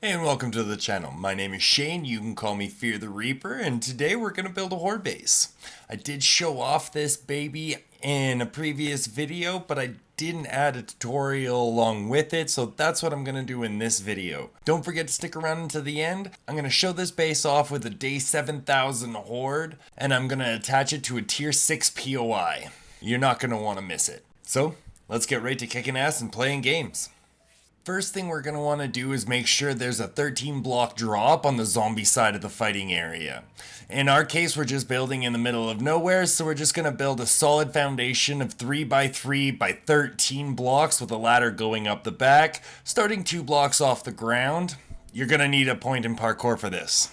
Hey and welcome to the channel. My name is Shane, you can call me FearTheRpr, and today we're going to build a horde base. I did show off this baby in a previous video, but I didn't add a tutorial along with it, so that's what I'm going to do in this video. Don't forget to stick around until the end. I'm going to show this base off with a day 7000 horde, and I'm going to attach it to a tier 6 POI. You're not going to want to miss it. So, let's get right to kicking ass and playing games. First thing we're going to want to do is make sure there's a 13 block drop on the zombie side of the fighting area. In our case, we're just building in the middle of nowhere, so we're just going to build a solid foundation of 3x3x13 blocks with a ladder going up the back, starting 2 blocks off the ground. You're going to need a point in parkour for this.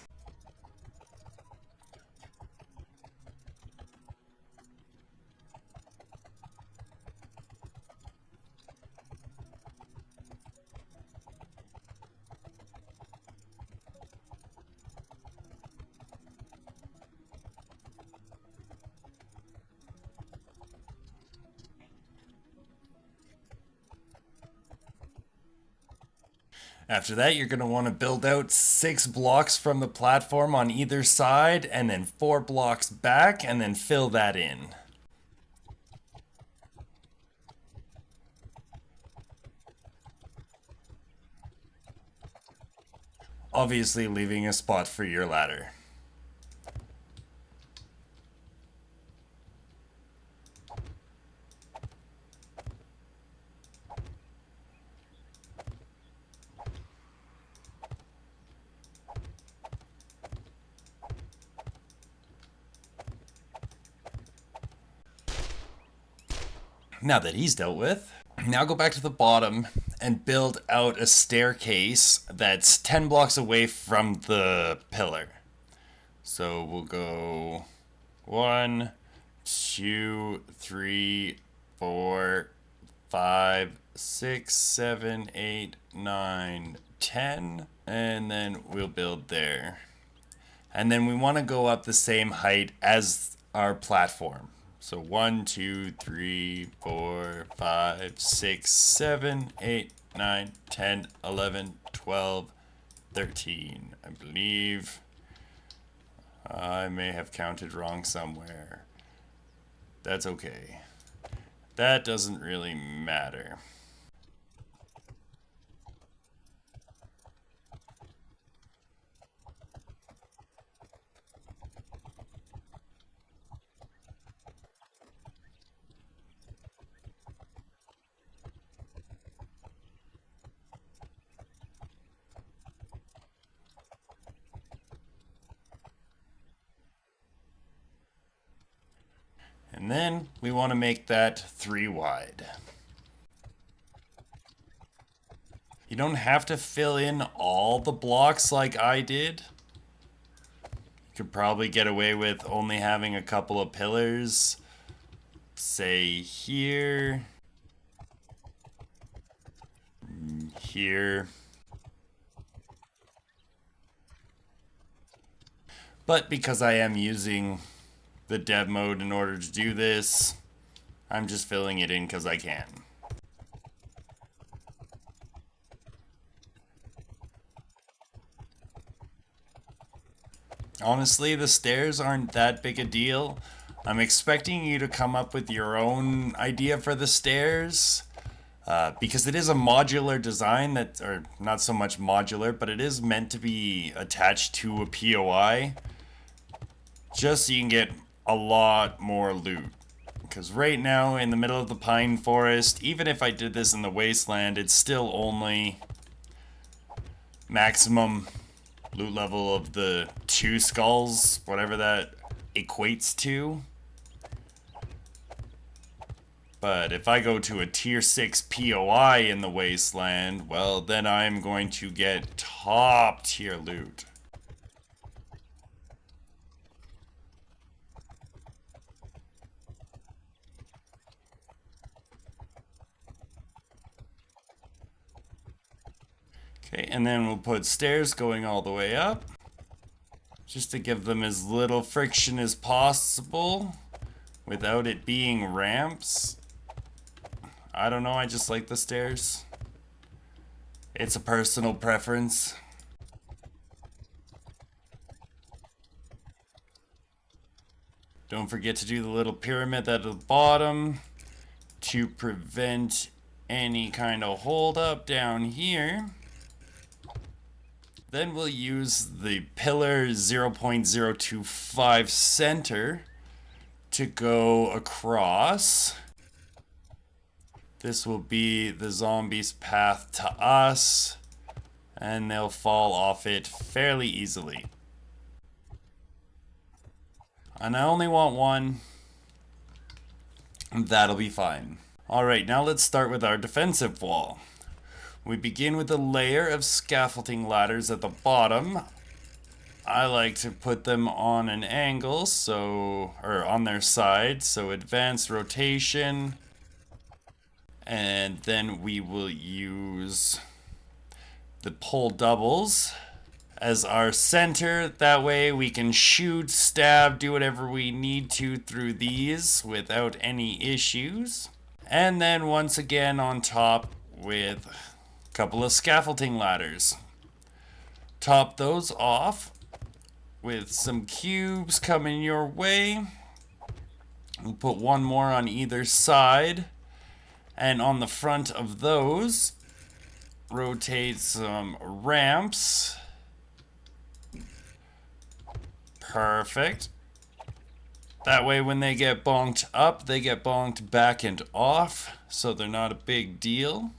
After that, you're going to want to build out 6 blocks from the platform on either side, and then 4 blocks back, and then fill that in. Obviously leaving a spot for your ladder. Now that he's dealt with, now go back to the bottom and build out a staircase that's 10 blocks away from the pillar. So we'll go 1, 2, 3, 4, 5, 6, 7, 8, 9, 10, and then we'll build there. And then we want to go up the same height as our platform. So 1, 2, 3, 4, 5, 6, 7, 8, 9, 10, 11, 12, 13. I believe I may have counted wrong somewhere. That's okay. That doesn't really matter. And then we want to make that 3 wide. You don't have to fill in all the blocks like I did. You could probably get away with only having a couple of pillars. Say here, here. But because I am using the dev mode in order to do this, I'm just filling it in because I can. Honestly, the stairs aren't that big a deal. I'm expecting you to come up with your own idea for the stairs. Because it is a modular design that, or not so much modular, but it is meant to be attached to a POI. Just so you can get a lot more loot. Because right now, in the middle of the pine forest, even if I did this in the wasteland, it's still only maximum loot level of the 2 skulls, whatever that equates to. But if I go to a tier 6 POI in the wasteland, well, then I'm going to get top tier loot. Okay, and then we'll put stairs going all the way up, just to give them as little friction as possible without it being ramps. I don't know, I just like the stairs. It's a personal preference. Don't forget to do the little pyramid at the bottom to prevent any kind of hold up down here. Then we'll use the pillar 0.025 center to go across. This will be the zombies' path to us, and they'll fall off it fairly easily. And I only want one. That'll be fine. Alright, now let's start with our defensive wall. We begin with a layer of scaffolding ladders at the bottom. I like to put them on an angle, or on their side, so advanced rotation. And then we will use the pull doubles as our center. That way we can shoot, stab, do whatever we need to through these without any issues. And then once again on top with a couple of scaffolding ladders. Top those off with some cubes coming your way. We'll put one more on either side. And on the front of those, rotate some ramps. Perfect. That way when they get bonked up, they get bonked back and off, so they're not a big deal.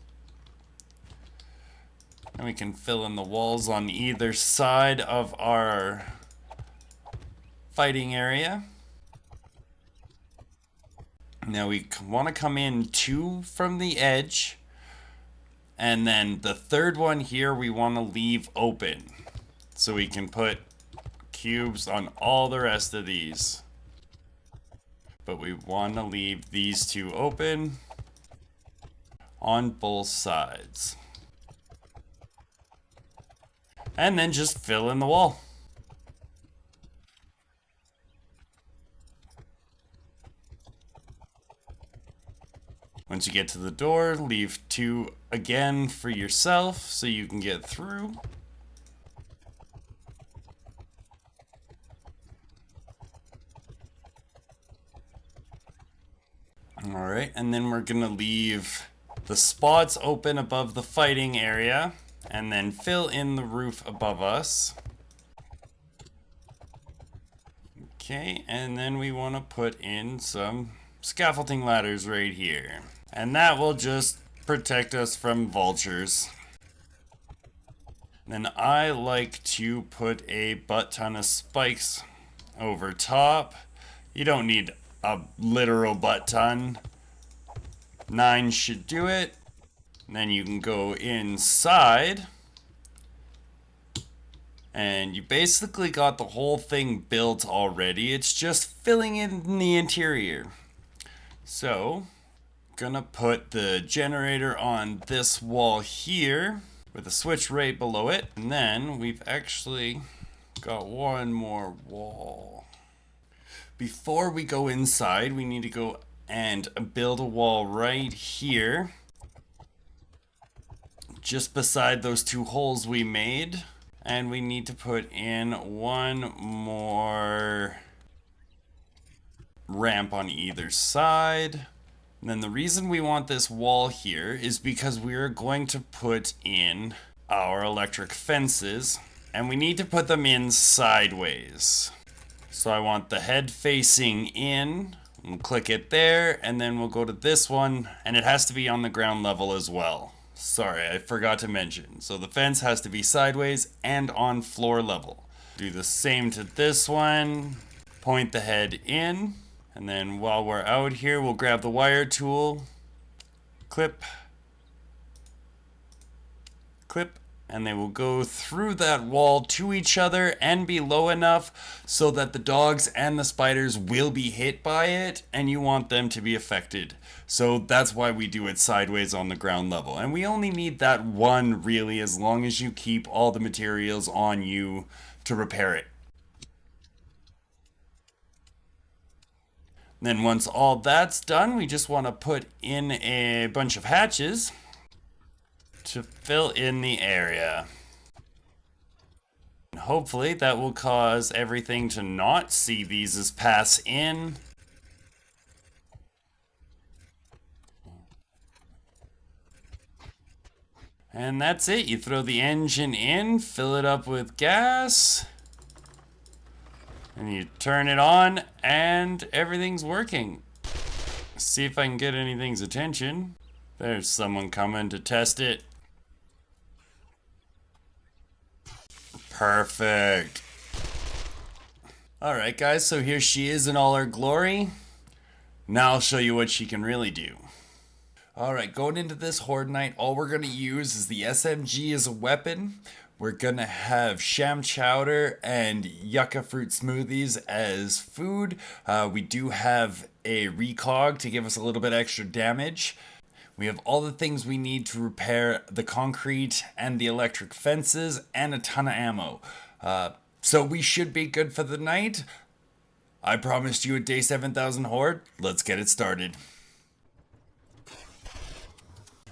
And we can fill in the walls on either side of our fighting area. Now we want to come in 2 from the edge, and then the third one here we want to leave open, so we can put cubes on all the rest of these. But we want to leave these 2 open on both sides. And then just fill in the wall. Once you get to the door, leave 2 again for yourself so you can get through. Alright, and then we're gonna leave the spots open above the fighting area and then fill in the roof above us. Okay, and then we want to put in some scaffolding ladders right here. And that will just protect us from vultures. Then I like to put a butt ton of spikes over top. You don't need a literal butt ton. 9 should do it. And then you can go inside. And you basically got the whole thing built already. It's just filling in the interior. So, gonna put the generator on this wall here with a switch right below it. And then we've actually got one more wall. Before we go inside, we need to go and build a wall right here, just beside those 2 holes we made. And we need to put in one more ramp on either side. And then the reason we want this wall here is because we're going to put in our electric fences, and we need to put them in sideways. So I want the head facing in. We'll click it there, and then we'll go to this one, and it has to be on the ground level as well. Sorry, I forgot to mention. So the fence has to be sideways and on floor level. Do the same to this one. Point the head in. And then while we're out here, we'll grab the wire tool, clip, clip, and they will go through that wall to each other and be low enough so that the dogs and the spiders will be hit by it, and you want them to be affected. So that's why we do it sideways on the ground level. And we only need that one really, as long as you keep all the materials on you to repair it. Then once all that's done, we just want to put in a bunch of hatches to fill in the area. hopefully that will cause everything to not see these as pass in. And that's it. You throw the engine in, fill it up with gas, and you turn it on, and everything's working. See if I can get anything's attention. There's someone coming to test it. Perfect. Alright guys, so here she is in all her glory. Now I'll show you what she can really do. Alright, going into this Horde Night, all we're going to use is the SMG as a weapon. We're going to have sham chowder and yucca fruit smoothies as food. We do have a recog to give us a little bit extra damage. We have all the things we need to repair the concrete and the electric fences and a ton of ammo. So we should be good for the night. I promised you a day 7,000 Horde. Let's get it started.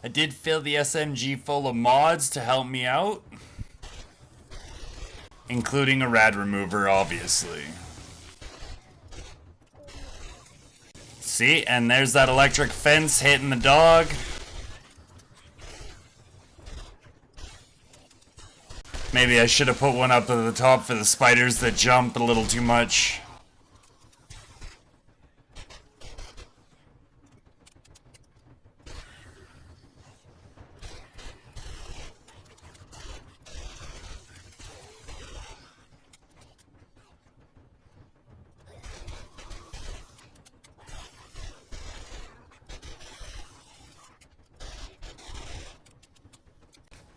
I did fill the SMG full of mods to help me out, including a rad remover, obviously. See, and there's that electric fence hitting the dog. Maybe I should have put one up at the top for the spiders that jump a little too much.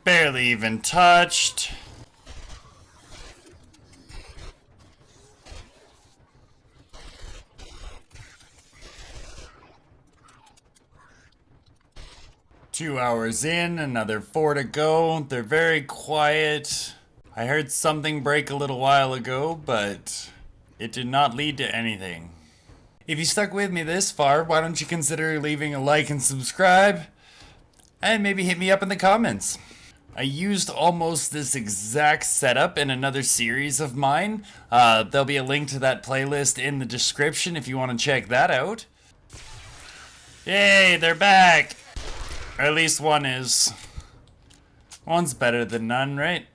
Barely even touched. Two hours in, another 4 to go. They're very quiet. I heard something break a little while ago, but it did not lead to anything. If you stuck with me this far, why don't you consider leaving a like and subscribe? And maybe hit me up in the comments. I used almost this exact setup in another series of mine. There'll be a link to that playlist in the description if you want to check that out. Yay, they're back! Or at least one is. One's better than none, right?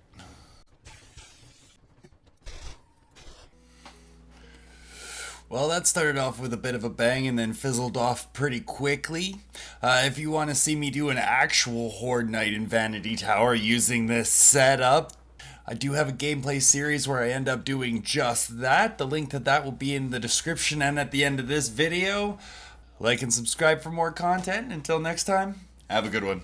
Well, that started off with a bit of a bang and then fizzled off pretty quickly. If you want to see me do an actual Horde Night in Vanity Tower using this setup, I do have a gameplay series where I end up doing just that. The link to that will be in the description and at the end of this video. Like and subscribe for more content. Until next time, have a good one.